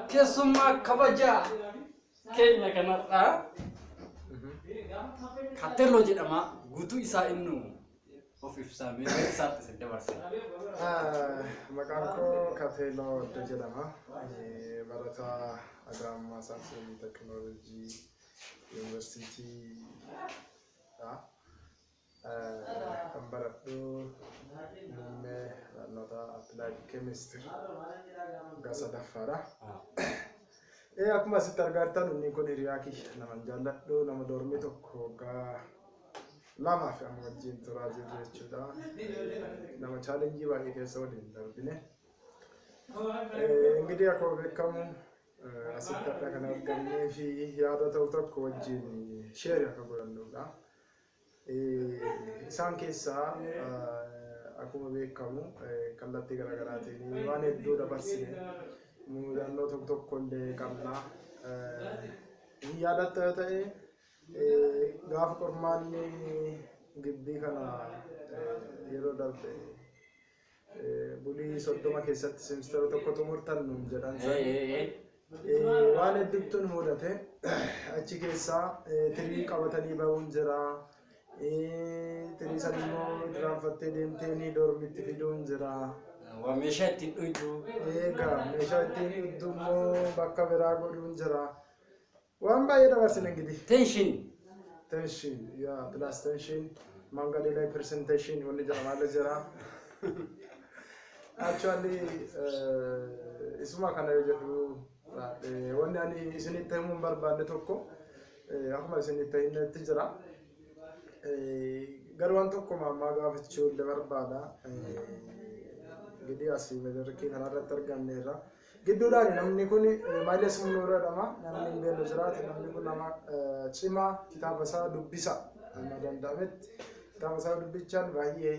Kesuma kabaja Kenya kanarraa Katelo jedhama guutuu isaa innu of ibsamee isaatti isin dabarse. Maqaan koo Katelo jedhama. Barataa Agiraamaa Saayinsii Teekinooloojii Yuunivarsiitii kan baradhu muummee barnoota Applied Chemistry sadaffaadha. Akkuma asitti argattan inni kun hiriyaa kiyya nama jaalladhu nama dormii tokko waggaa lamaaf amma wajjin turaa jirru jechuudha. Nama chaalenjii baay'ee keessa waliin darbine. Ingidihi akkuma beekamu asitti akka kan argamnee fi yaada ta'u tokko wajjin sheerii akka godhannudha. Isaan keessaa akkuma beekamu kallattii garaagaraatiin waan hedduu dabarsine mudannoo tokko tokko illee qabna. Yaadatta ta'e gaafa qormaanni gibbii kana yeroo darbe bulii 30 keessatti semestara tokko xumurtan nuun jedhan waan hedduutu nu mudate. Achi keessaa tirii qabatanii bahuun jira. Tirii san immoo diraanfattee deemtee ni dormitti fiduun jira. Meeshaa ittiin dhugdu. Meeshaa ittiin dhugdu immoo bakka biraa godhuun jira. Waan baay'ee dabarsine ingidihi. Tension, yeah, plus tension. Mangalila presentation wanni jedhamaa jira. Actually, isuma kana yoo jedhu wanni ani isinitti himuun barbaadde tokko akkuma isinitti himetti jira. Garuu waan tokko mammaa gaafachuu illee barbaada. Gidi asii madarkii kanarratti arganneerra. Gidduudhaan namni kun Maayiles Munuura jedhama. Namni hin beekne jiraate namni kun nama cimaa kitaaba isaa dubbisa nama danda'ametti. Kitaaba isaa dubbichaan baay'ee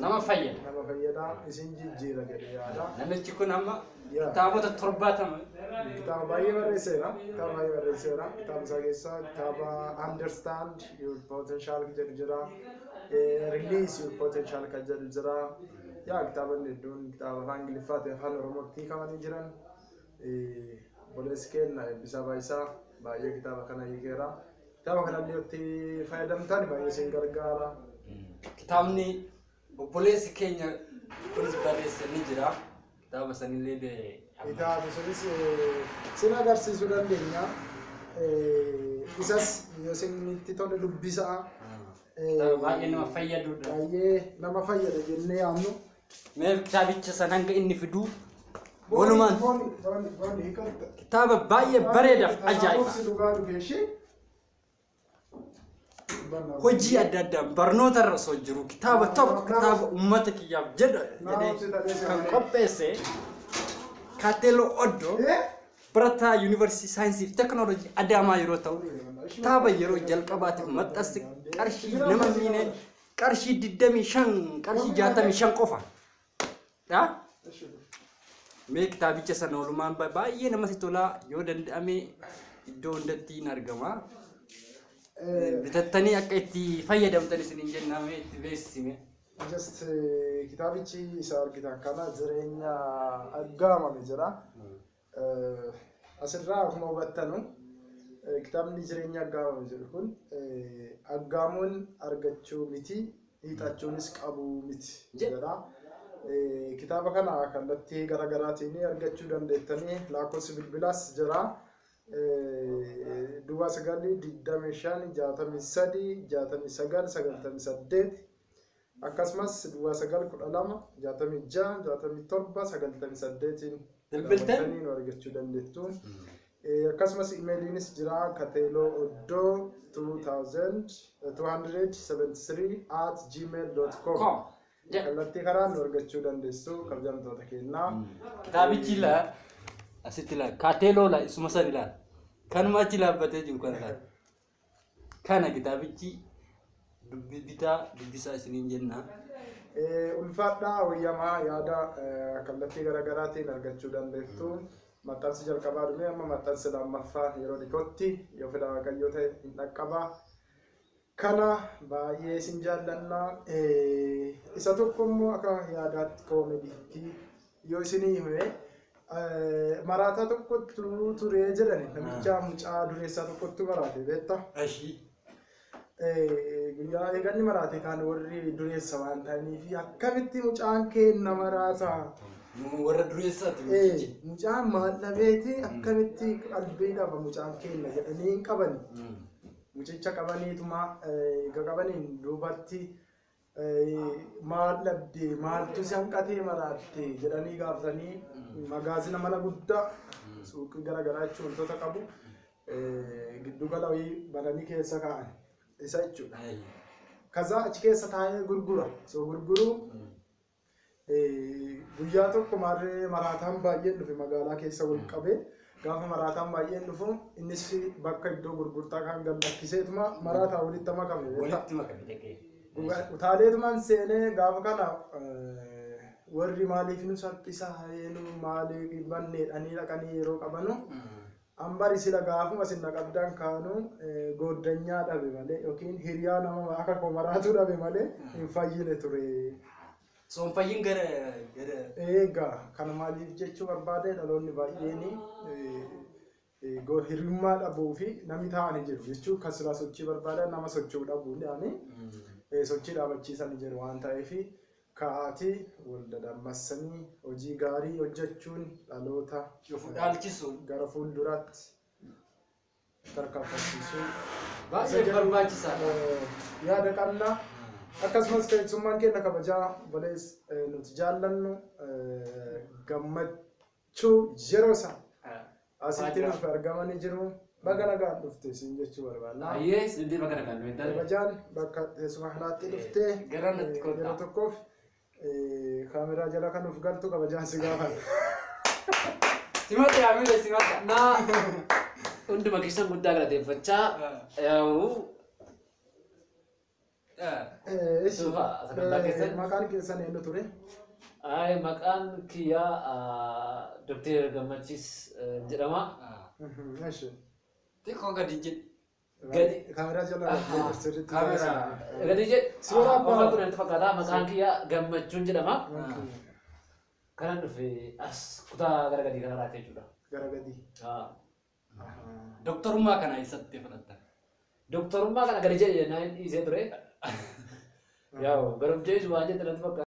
nama fayyada isin jijjiira jedhee yaada. Namichi kun amma kitaabota 70 kitaaba baay'ee barreesseera. Kitaaba isaa keessaa kitaaba Understand Your Potential jedhu jira. Release Your Potential kan jedhu jira. Kitaabonni hedduun kitaaba afaan Ingiliffaa fi afaan Oromootti hiikamanii jiran. Boleessi keenya eebbisaa baay'isaa baay'ee kitaaba kana hiikeera. Kitaaba kanallee itti fayyadamtan baay'ee isin gargaara. Kitaabni obboleessi keenya kunis barreesse ni jira. Kitaaba sanillee kitaaba sunis sin agarsiisuu dandeenya. Isas yoo isinitti tole dubbisaa. Baay'ee nama fayyadudha. Baay'ee nama fayyada jennee yaadnu. Mee kitaabicha san hanga inni fiduu walumaan kitaaba baay'ee bareedaaf ajaa'iba. Hojii adda addaa barnoota irra osoo jiru kitaaba tokko kitaaba uummata kiyyaaf jedhee kan qopheesse Katelo Oddo barataa Yuunivarsiitii Saayinsii fi Teekinooloojii Adaamaa yeroo ta'u kitaaba yeroo jalqabaatiif maxxanse qarshii nama miinee qarshii 25 qarshii 65 qofa. Mee kitaabicha sana walumaan baay'ee namatti tola yoo danda'ame iddoo hundatti hin argama. Bitattanii akka itti fayyadamtan isiniin jennaan itti beeksisime. Just kitaabichi isa argitan kana jireenya aggaamame jira. Asirraa akkuma hubattanu kitaabni jireenya aggaamame jedhu kun aggaamuun argachuu miti hiixachuunis qabu miti jedha. Kitaaba kana kallattii garaagaraatiin argachuu dandeettanii lakkoofsi bilbilaas jira. Duwwaa 955636998 akkasumas duwwaa 912666798 bilbiltanii argachuu dandeettu. Akkasumas imeeliinis jira kateloo273@gmail.com kallattii karaan argachuu dandeessu kabajamtoota keenyaa. Kitaabichi la asitti la Katelo la isuma sadi la kanuma achi laabbatee jiru kana kitaabichi dubbisaa isiniin jenna. Ulfaadhaa wayyamaa yaada kallattii garaagaraatiin argachuu dandeettu. Maxxansi jalqabaa dhume amma maxxansi lammaffaa yeroo dhiyootti yoo fedha Waaqayyoo ta'e hin dhaqqaba. Kana baay'ee isin jaallanna. Isa tokko immoo akka yaadaatti koomediitti yoo isinii hime maraataa tokkottu turee jedhani namicha mucaa dureessaa tokkottu maraate beektaa? Ashii. Guyyaa eeganni maraate kan warri dureessa waan ta'aniif akkamitti mucaan kenna maraataa? Warra dureessaati. Mucaan maal dhabeeti akkamitti qalbii dhaba mucaan kenna jedhanii hin qabani. Mucicha qabaniituma egaa qabaniin duubatti maal dhabde maaltu si hanqatee maraatte jedhanii gaafatanii magaazina mana guddaa suuqii garaagaraa jechuun wantoota qabu giddu gala wayii bananii keessa kaa'an isa jechuudha. Kaza achi keessa taa'ee gurgura. So gurguruu guyyaa tokko maarree maraataan baay'een dhufe magaalaa keessa wal qabee gaafa maraataan baay'een dhufu innis bakka iddoo gurgurtaa kan gallakkiseetuma maraataa walitti makame. Walitti makame. Utaaleetumaan seenee gaafa kana warri maaliif nu salphisaa nu maaliif banneedhanii dhaqanii yeroo qabanu ambari sila gaafuma sinna qabdaan kaanu goddanyaa dhabe malee yookiin hiriyaa nama akka koo maraatu dhabe malee hin fayyine ture. Soon fayyin gara eegaa kana maaliif jechuu barbaade dhaloonni baay'een hiriyummaa dhabuu fi namni taa'anii jiru jechuun kan silaa sochii barbaadan nama socho'uu dhabuu dhaanii sochii dhaabachiisan jiru waan ta'eef ka'aatii wal dadammassanii hojii gaarii hojjechuun dhaloota dhaalchisuun gara fuulduraatti tarkaanfachiisuu baay'ee barbaachisaadha. Yaada qabna. Akkasumas keessummaan keenya kabajaa balees nuti jaallannu gammachuu yeroo isaa asitti nuuf argamanii jiru. Baga nagaan dhufte siin jechuu barbaanna. Ayyee sindi baga nagaan nu hintaane. Kabajaan bakka teessuma halaatti dhuftee yeroo tokkoof kaameraa jala kan nuuf galtu kabajaan si gaafata. Simata yaamile simata. Naa hunduma keessan guddaa galateeffachaa yaa'u. Maqaan keessan eenyu ture? Maqaan kiyyaa Dr. Gammachiis jedhama. Xiqqoo gadi jedhi. Gadi. Kaameraa jala Kaameraa. Gadi jedhi. Suuraa Ofa kun itti fakkaata. Maqaan kiyyaa Gammachuun jedhama. Kanan dhufe as kutaa gara gadii kana laata jechuudha. Gara gadii. Doktorummaa kana eessatti fudhatta? Doktorummaa kana gadi jedhi jennaan dhiisee ture. Yaa'u garuu jechuun waan jedhan fakkaata.